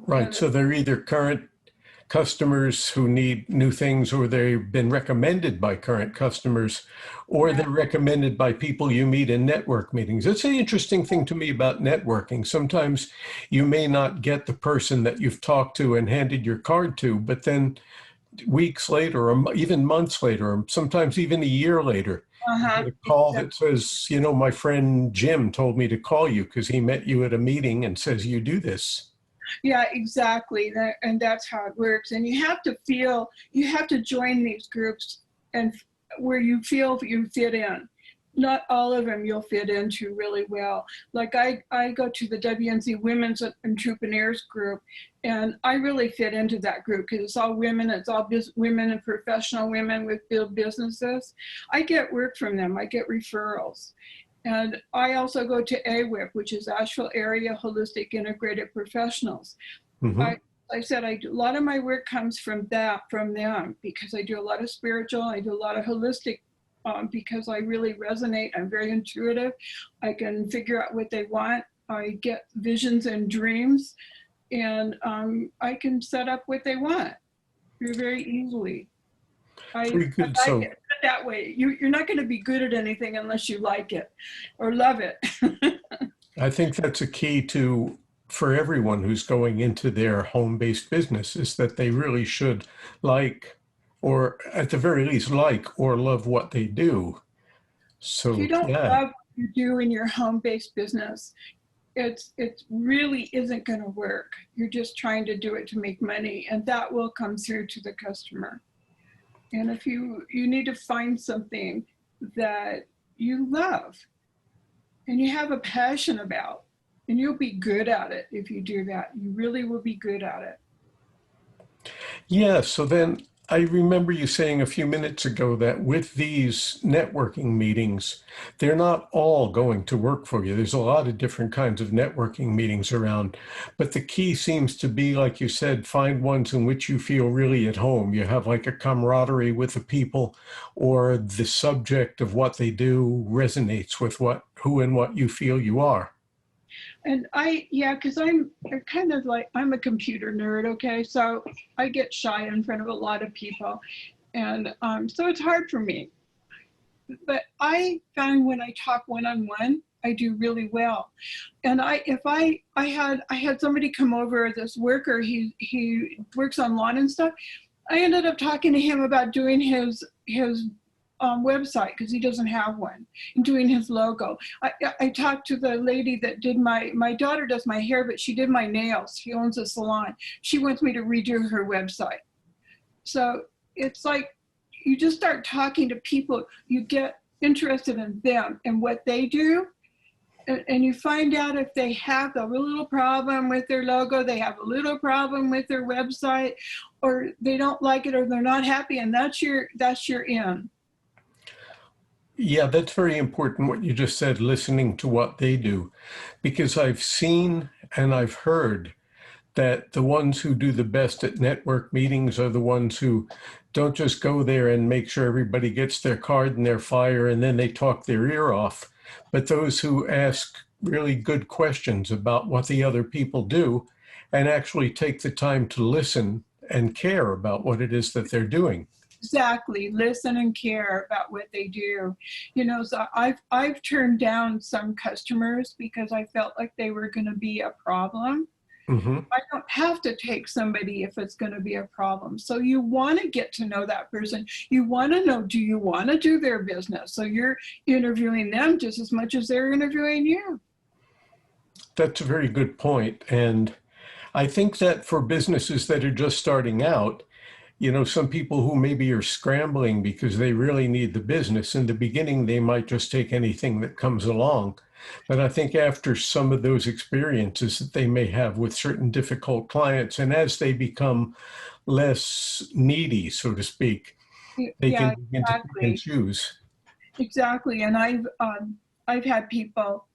[SPEAKER 1] Right, so they're either current customers who need new things, or they've been recommended by current customers, or they're recommended by people you meet in network meetings. That's an interesting thing to me about networking. Sometimes you may not get the person that you've talked to and handed your card to, but then weeks later, or even months later, or sometimes even a year later, you get a call that says, my friend Jim told me to call you because he met you at a meeting and says you do this.
[SPEAKER 3] Yeah, exactly. And that's how it works. And you have to join these groups and where you feel you fit in. not all of them you'll fit into really well. Like I go to the WNC Women's Entrepreneurs group, and I really fit into that group because it's all women. It's all women and professional women with build businesses. I get work from them. I get referrals. And I also go to AWIP, which is Asheville Area Holistic Integrated Professionals.
[SPEAKER 1] Mm-hmm.
[SPEAKER 3] I said a lot of my work comes from them, because I do a lot of spiritual, I do a lot of holistic, because I really resonate. I'm very intuitive. I can figure out what they want. I get visions and dreams, and I can set up what they want very easily.
[SPEAKER 1] Very good.
[SPEAKER 3] I like it that way. You're not going to be good at anything unless you like it or love it.
[SPEAKER 1] I think that's a key to for everyone who's going into their home-based business, is that they really should like, or at the very least like or love what they do. So
[SPEAKER 3] if you don't
[SPEAKER 1] yeah.
[SPEAKER 3] love what you do in your home-based business, it really isn't going to work. You're just trying to do it to make money, and that will come through to the customer. And if you need to find something that you love and you have a passion about, and you'll be good at it if you do that. You really will be good at it.
[SPEAKER 1] Yeah, so then I remember you saying a few minutes ago that with these networking meetings, they're not all going to work for you. There's a lot of different kinds of networking meetings around, but the key seems to be, like you said, find ones in which you feel really at home. You have like a camaraderie with the people, or the subject of what they do resonates with who and what you feel you are.
[SPEAKER 3] And because I'm kind of like, I'm a computer nerd, okay? So I get shy in front of a lot of people. And so it's hard for me. But I found when I talk one-on-one, I do really well. And I had somebody come over, this worker, he works on lawn and stuff. I ended up talking to him about doing his website, because he doesn't have one, and doing his logo. I talked to the lady that did my daughter does my hair, but she did my nails. She owns a salon. She wants me to redo her website. So it's like, you just start talking to people, you get interested in them and what they do, and you find out if they have a little problem with their logo, they have a little problem with their website, or they don't like it, or they're not happy, and that's your in.
[SPEAKER 1] Yeah, that's very important what you just said, listening to what they do, because I've seen and I've heard that the ones who do the best at network meetings are the ones who don't just go there and make sure everybody gets their card and their flyer and then they talk their ear off, but those who ask really good questions about what the other people do and actually take the time to listen and care about what it is that they're doing.
[SPEAKER 3] Exactly. Listen and care about what they do. So I've turned down some customers because I felt like they were going to be a problem.
[SPEAKER 1] Mm-hmm.
[SPEAKER 3] I don't have to take somebody if it's going to be a problem. So you want to get to know that person. You want to know, do you want to do their business? So you're interviewing them just as much as they're interviewing you.
[SPEAKER 1] That's a very good point. And I think that for businesses that are just starting out, some people who maybe are scrambling because they really need the business, in the beginning, they might just take anything that comes along. But I think after some of those experiences that they may have with certain difficult clients, and as they become less needy, so to speak, they can begin to pick and choose.
[SPEAKER 3] Exactly. And I've had people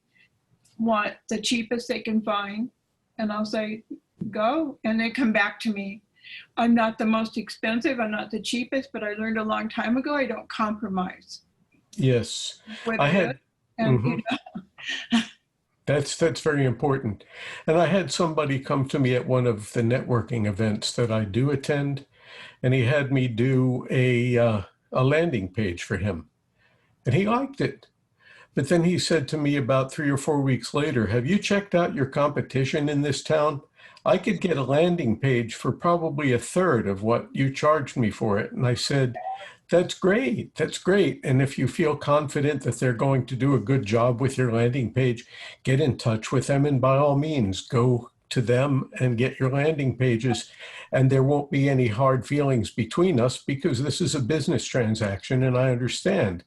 [SPEAKER 3] want the cheapest they can find, and I'll say, go, and they come back to me. I'm not the most expensive, I'm not the cheapest, but I learned a long time ago, I don't compromise.
[SPEAKER 1] Yes. That's very important. And I had somebody come to me at one of the networking events that I do attend, and he had me do a landing page for him, and he liked it. But then he said to me about 3 or 4 weeks later, have you checked out your competition in this town? I could get a landing page for probably a third of what you charged me for it. And I said, that's great. That's great. And if you feel confident that they're going to do a good job with your landing page, get in touch with them. And by all means, go to them and get your landing pages. And there won't be any hard feelings between us because this is a business transaction and I understand.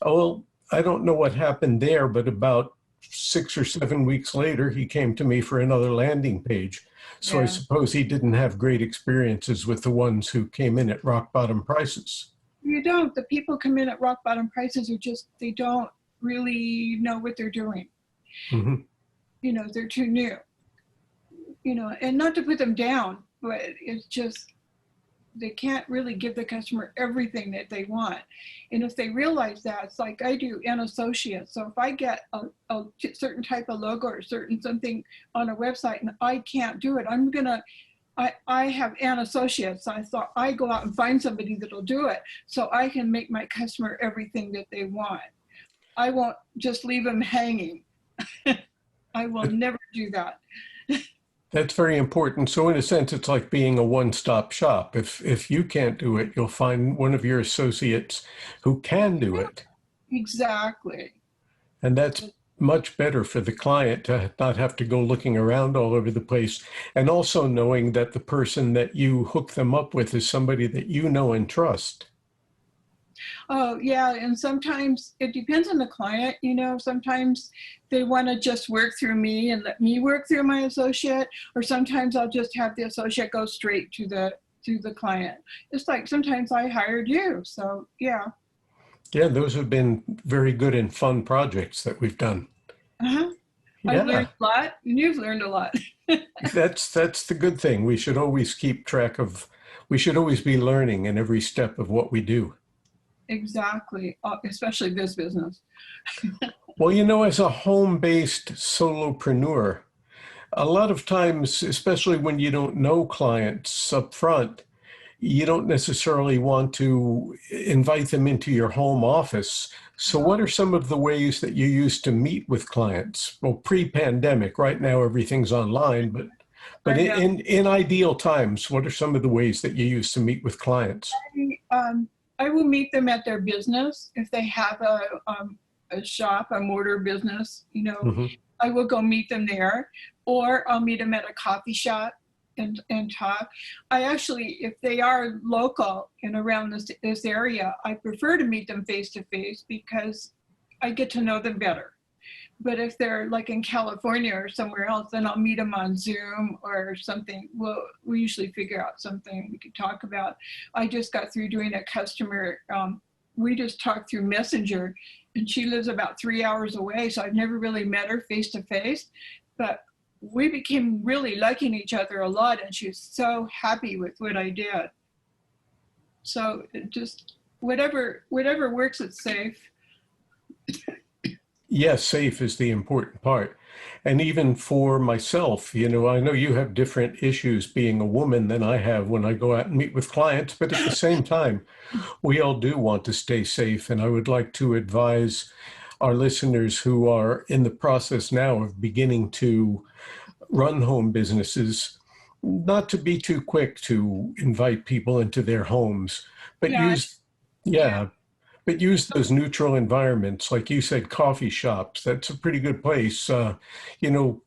[SPEAKER 1] Well, I don't know what happened there, but about 6 or 7 weeks later, he came to me for another landing page. So I
[SPEAKER 3] Yeah.
[SPEAKER 1] suppose he didn't have great experiences with the ones who came in at rock bottom prices.
[SPEAKER 3] You don't. The people come in at rock bottom prices are just, they don't really know what they're doing.
[SPEAKER 1] Mm-hmm.
[SPEAKER 3] You know, they're too new. You know, and not to put them down, but it's just, they can't really give the customer everything that they want. And if they realize that, it's like I do in associates. So if I get a certain type of logo or certain something on a website and I can't do it, I have an associates. So I thought I go out and find somebody that'll do it so I can make my customer everything that they want. I won't just leave them hanging. I will never do that.
[SPEAKER 1] That's very important. So in a sense, it's like being a one-stop shop. If you can't do it, you'll find one of your associates who can do it.
[SPEAKER 3] Exactly.
[SPEAKER 1] And that's much better for the client to not have to go looking around all over the place. And also knowing that the person that you hook them up with is somebody that you know and trust.
[SPEAKER 3] Oh, yeah. And sometimes it depends on the client. You know, sometimes they want to just work through me and let me work through my associate, or sometimes I'll just have the associate go straight to the client. It's like sometimes I hired you. So, yeah.
[SPEAKER 1] Yeah, those have been very good and fun projects that we've done.
[SPEAKER 3] Uh-huh.
[SPEAKER 1] Yeah.
[SPEAKER 3] I've learned a lot, and you've learned a lot.
[SPEAKER 1] That's the good thing. We should always keep track of, we should always be learning in every step of what we do.
[SPEAKER 3] Exactly, especially this business.
[SPEAKER 1] Well, you know, as a home-based solopreneur, a lot of times, especially when you don't know clients up front, you don't necessarily want to invite them into your home office. So what are some of the ways that you use to meet with clients? Well, pre-pandemic, right now everything's online, but in ideal times, what are some of the ways that you use to meet with clients?
[SPEAKER 3] I will meet them at their business. If they have a shop, a mortar business, you know,
[SPEAKER 1] Mm-hmm.
[SPEAKER 3] I will go meet them there, or I'll meet them at a coffee shop and talk. I actually, if they are local and around this area, I prefer to meet them face to face because I get to know them better. But if they're like in California or somewhere else, then I'll meet them on Zoom or something. Well, we usually figure out something we could talk about. I just got through doing a customer. We just talked through Messenger, and she lives about 3 hours away, so I've never really met her face to face. But we became really liking each other a lot, and she was so happy with what I did. So just whatever works, it's safe.
[SPEAKER 1] Yes, safe is the important part. And even for myself, you know, I know you have different issues being a woman than I have when I go out and meet with clients, but at the same time, we all do want to stay safe. And I would like to advise our listeners who are in the process now of beginning to run home businesses, not to be too quick to invite people into their homes, but use those neutral environments. Like you said, coffee shops, that's a pretty good place.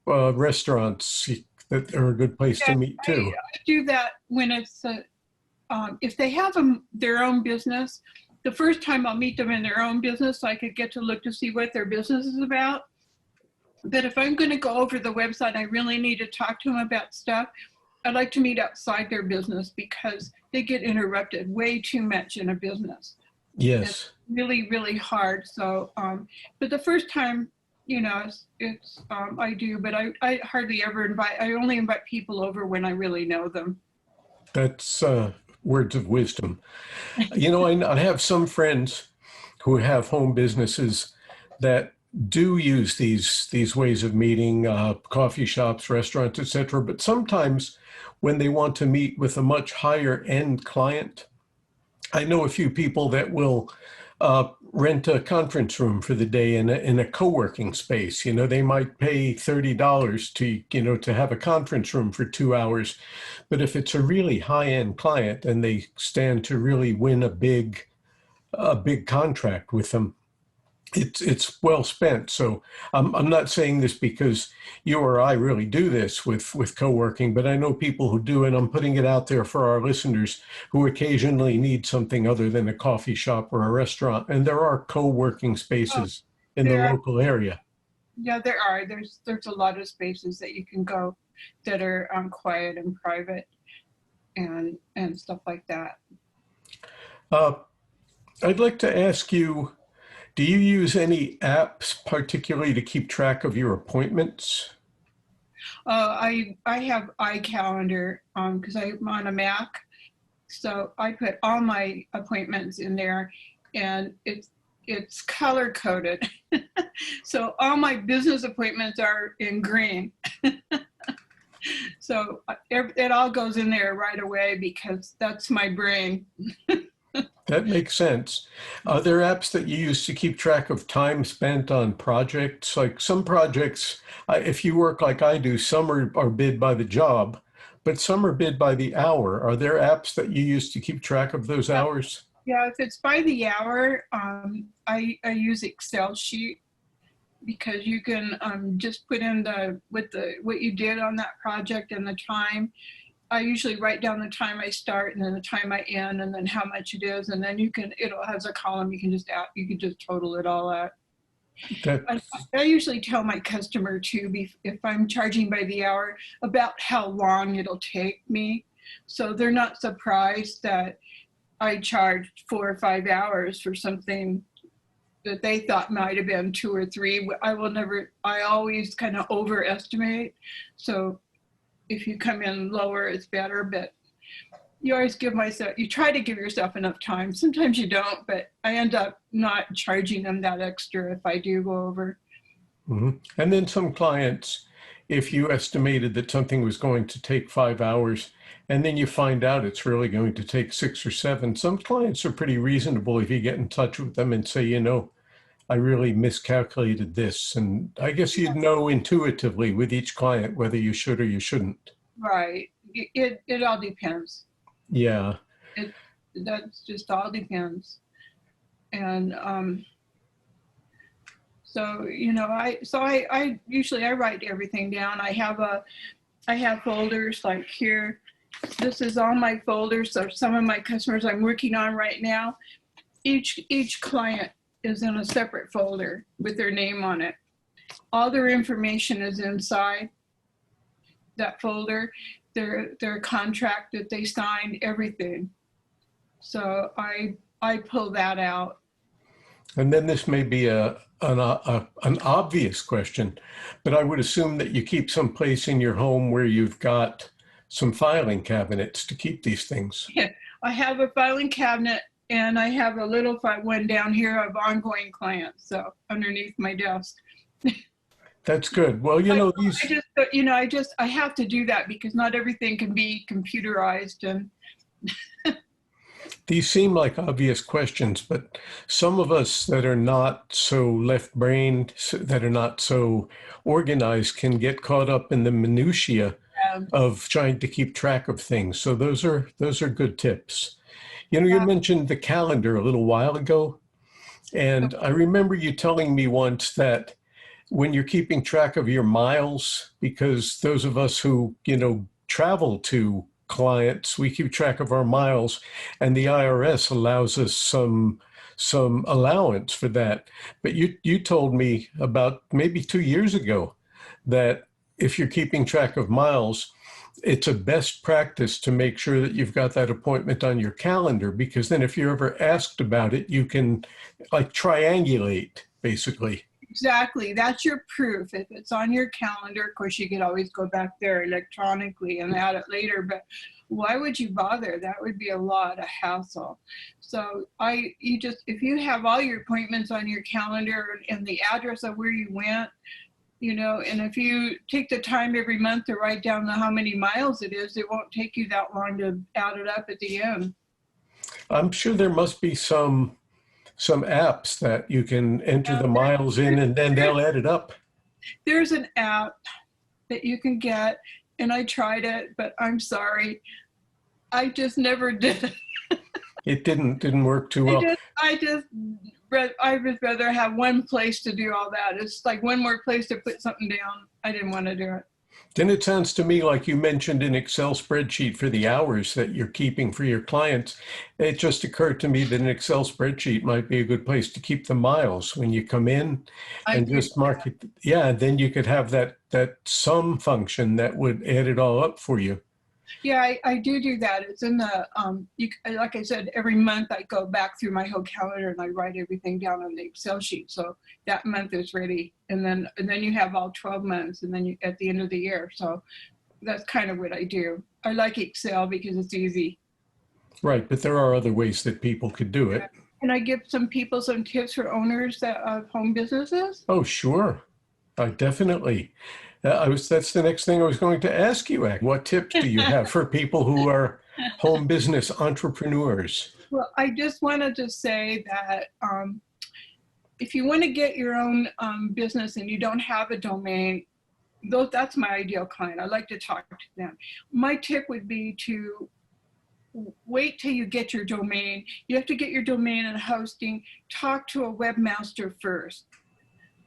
[SPEAKER 1] Restaurants that are a good place to meet too.
[SPEAKER 3] I do that when it's, if they have their own business, the first time I'll meet them in their own business so I could get to look to see what their business is about. But if I'm going to go over the website, I really need to talk to them about stuff. I like to meet outside their business because they get interrupted way too much in a business.
[SPEAKER 1] Yes.
[SPEAKER 3] It's really, really hard. So, but the first time, you know, I do, but I hardly ever I only invite people over when I really know them.
[SPEAKER 1] That's words of wisdom. You know, I have some friends who have home businesses that do use these ways of meeting, coffee shops, restaurants, etc. But sometimes when they want to meet with a much higher end client, I know a few people that will rent a conference room for the day in a co-working space. You know, they might pay $30 to have a conference room for 2 hours. But if it's a really high-end client and they stand to really win a big contract with them, it's well spent. So I'm not saying this because you or I really do this with co-working, but I know people who do, and I'm putting it out there for our listeners who occasionally need something other than a coffee shop or a restaurant. And there are co-working
[SPEAKER 3] Oh,
[SPEAKER 1] spaces in the
[SPEAKER 3] there are,
[SPEAKER 1] local area.
[SPEAKER 3] yeah, there are. There's a lot of spaces that you can go that are quiet and private and stuff like that.
[SPEAKER 1] Uh, I'd like to ask you, do you use any apps particularly to keep track of your appointments?
[SPEAKER 3] I have iCalendar because I'm on a Mac, so I put all my appointments in there, and it's color coded. So all my business appointments are in green. So it all goes in there right away because that's my brain.
[SPEAKER 1] That makes sense. Are there apps that you use to keep track of time spent on projects? Like some projects, if you work like I do, some are bid by the job, but some are bid by the hour. Are there apps that you use to keep track of those
[SPEAKER 3] Yeah,
[SPEAKER 1] hours?
[SPEAKER 3] yeah, if it's by the hour, I use Excel sheet because you can just put in what you did on that project and the time. I usually write down the time I start and then the time I end and then how much it is, and then it has a column you can just total it all out.
[SPEAKER 1] That
[SPEAKER 3] I usually tell my customer too, if I'm charging by the hour, about how long it'll take me, so they're not surprised that I charged 4 or 5 hours for something that they thought might have been 2 or 3. I always kind of overestimate. So if you come in lower, it's better, but you try to give yourself enough time. Sometimes you don't, but I end up not charging them that extra if I do go over.
[SPEAKER 1] mhm. And then some clients, if you estimated that something was going to take 5 hours, and then you find out it's really going to take 6 or 7, some clients are pretty reasonable if you get in touch with them and say, I really miscalculated this. And I guess you'd know intuitively with each client whether you should or you shouldn't.
[SPEAKER 3] Right. It all depends.
[SPEAKER 1] Yeah.
[SPEAKER 3] That's just all depends. And so I usually I write everything down. I have folders like here. This is all my folders. So some of my customers I'm working on right now, each client is in a separate folder with their name on it. All their information is inside that folder, their contract that they signed, everything. So I pull that out.
[SPEAKER 1] And then this may be an obvious question, but I would assume that you keep some place in your home where you've got some filing cabinets to keep these things.
[SPEAKER 3] Yeah, I have a filing cabinet and I have a little one down here of ongoing clients, so underneath my desk.
[SPEAKER 1] That's good. Well,
[SPEAKER 3] I have to do that because not everything can be computerized, and
[SPEAKER 1] these seem like obvious questions, but some of us that are not so left-brained, that are not so organized, can get caught up in the minutiae of trying to keep track of things. So those are good tips. You mentioned the calendar a little while ago, and I remember you telling me once that when you're keeping track of your miles, because those of us who, travel to clients, we keep track of our miles, and the IRS allows us some allowance for that. But you told me about maybe 2 years ago that if you're keeping track of miles, it's a best practice to make sure that you've got that appointment on your calendar, because then if you're ever asked about it, you can like triangulate, basically.
[SPEAKER 3] exactly, that's your proof. If it's on your calendar, of course, you could always go back there electronically and add it later, but why would you bother? That would be a lot of hassle. So if you have all your appointments on your calendar and the address of where you went, and if you take the time every month to write down how many miles it is, it won't take you that long to add it up at the end.
[SPEAKER 1] I'm sure there must be some apps that you can enter the miles in and then they'll add it up.
[SPEAKER 3] There's an app that you can get, and I tried it, but I'm sorry, I just never did it.
[SPEAKER 1] It didn't work too well.
[SPEAKER 3] I would rather have one place to do all that. It's like one more place to put something down. I didn't want to do it.
[SPEAKER 1] Then it sounds to me like you mentioned an Excel spreadsheet for the hours that you're keeping for your clients. It just occurred to me that an Excel spreadsheet might be a good place to keep the miles when you come in and just mark it. Yeah, then you could have that sum function that would add it all up for you.
[SPEAKER 3] Yeah, I do that. It's in the, like I said, every month I go back through my whole calendar and I write everything down on the Excel sheet. So that month is ready. And then you have all 12 months and then you, at the end of the year. So that's kind of what I do. I like Excel because it's easy.
[SPEAKER 1] Right, but there are other ways that people could do it.
[SPEAKER 3] Can I give some people some tips for owners of home businesses?
[SPEAKER 1] Oh, sure. Definitely. That's the next thing I was going to ask you. What tips do you have for people who are home business entrepreneurs?
[SPEAKER 3] Well, I just wanted to say that if you want to get your own business and you don't have a domain, that's my ideal client. I like to talk to them. My tip would be to wait till you get your domain. You have to get your domain and hosting. Talk to a webmaster first,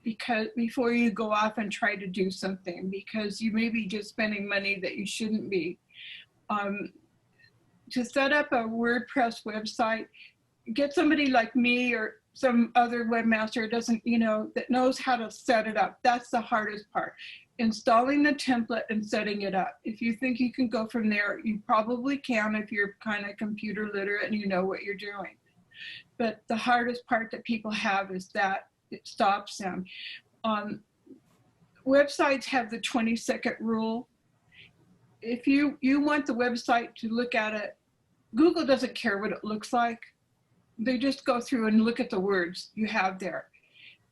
[SPEAKER 3] because before you go off and try to do something, because you may be just spending money that you shouldn't be. To set up a WordPress website, get somebody like me or some other webmaster that knows how to set it up. That's the hardest part. Installing the template and setting it up. If you think you can go from there, you probably can if you're kind of computer literate and you know what you're doing. But the hardest part that people have is that it stops them. Websites have the 20-second rule. If you want the website to look at it, Google doesn't care what it looks like. They just go through and look at the words you have there.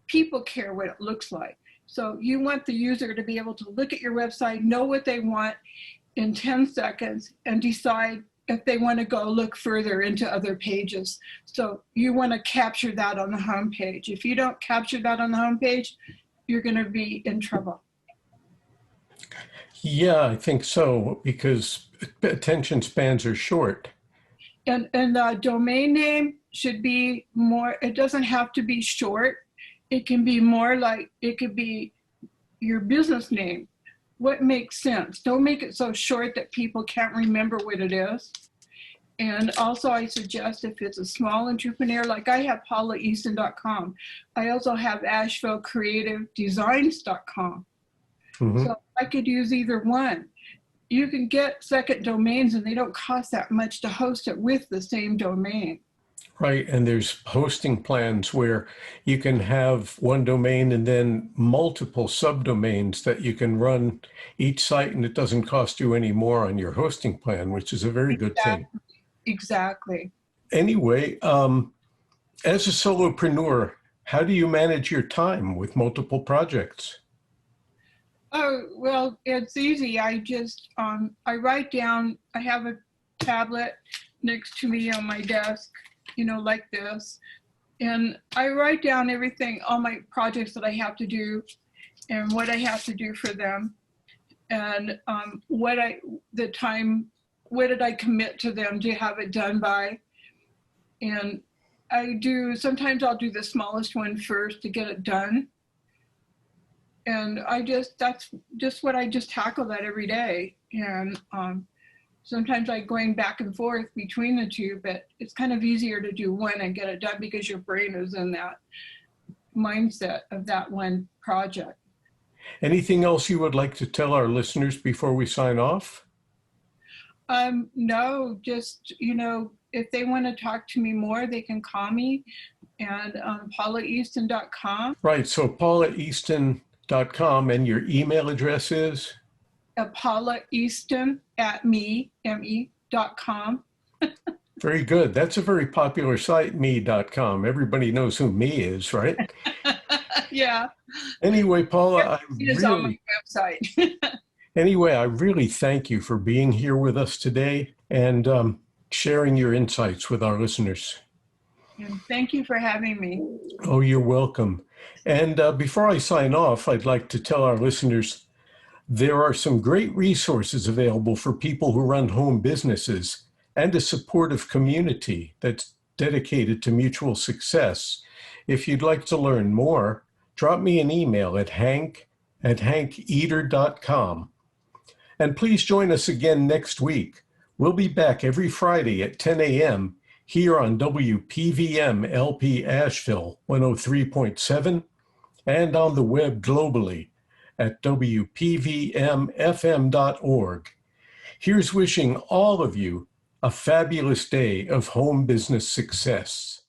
[SPEAKER 3] People care what it looks like. So you want the user to be able to look at your website, know what they want in 10 seconds, and decide if they want to go look further into other pages. So you want to capture that on the home page. If you don't capture that on the home page, you're going to be in trouble.
[SPEAKER 1] Yeah, I think so, because attention spans are short.
[SPEAKER 3] And the domain name should be more, it doesn't have to be short. It can be more like, it could be your business name. What makes sense? Don't make it so short that people can't remember what it is. And also I suggest if it's a small entrepreneur, like I have paulaeaston.com. I also have ashevillecreativedesigns.com. Mm-hmm. So I could use either one. You can get second domains and they don't cost that much to host it with the same domain.
[SPEAKER 1] Right, and there's hosting plans where you can have one domain and then multiple subdomains that you can run each site, and it doesn't cost you any more on your hosting plan, which is a very good thing.
[SPEAKER 3] Exactly.
[SPEAKER 1] Anyway, as a solopreneur, how do you manage your time with multiple projects?
[SPEAKER 3] Oh, well, it's easy. I just, I write down, I have a tablet next to me on my desk, like this. And I write down everything, all my projects that I have to do and what I have to do for them. And what did I commit to them to have it done by? And sometimes I'll do the smallest one first to get it done. And that's just what I just tackle that every day. And sometimes I'm going back and forth between the two, but it's kind of easier to do one and get it done because your brain is in that mindset of that one project.
[SPEAKER 1] Anything else you would like to tell our listeners before we sign off?
[SPEAKER 3] No, just, if they want to talk to me more, they can call me and paulaeaston.com.
[SPEAKER 1] Right, so paulaeaston.com, and your email address is?
[SPEAKER 3] paulaeaston@me.com.
[SPEAKER 1] Very good. That's a very popular site, me.com. Everybody knows who me is, right?
[SPEAKER 3] Yeah.
[SPEAKER 1] Anyway, Paula,
[SPEAKER 3] it's on my website.
[SPEAKER 1] Anyway, I really thank you for being here with us today and sharing your insights with our listeners.
[SPEAKER 3] And thank you for having me.
[SPEAKER 1] Oh, you're welcome. And before I sign off, I'd like to tell our listeners there are some great resources available for people who run home businesses and a supportive community that's dedicated to mutual success. If you'd like to learn more, drop me an email at hank@hankeater.com. And please join us again next week. We'll be back every Friday at 10 a.m. here on WPVM LP Asheville 103.7 and on the web globally at WPVMFM.org. Here's wishing all of you a fabulous day of home business success.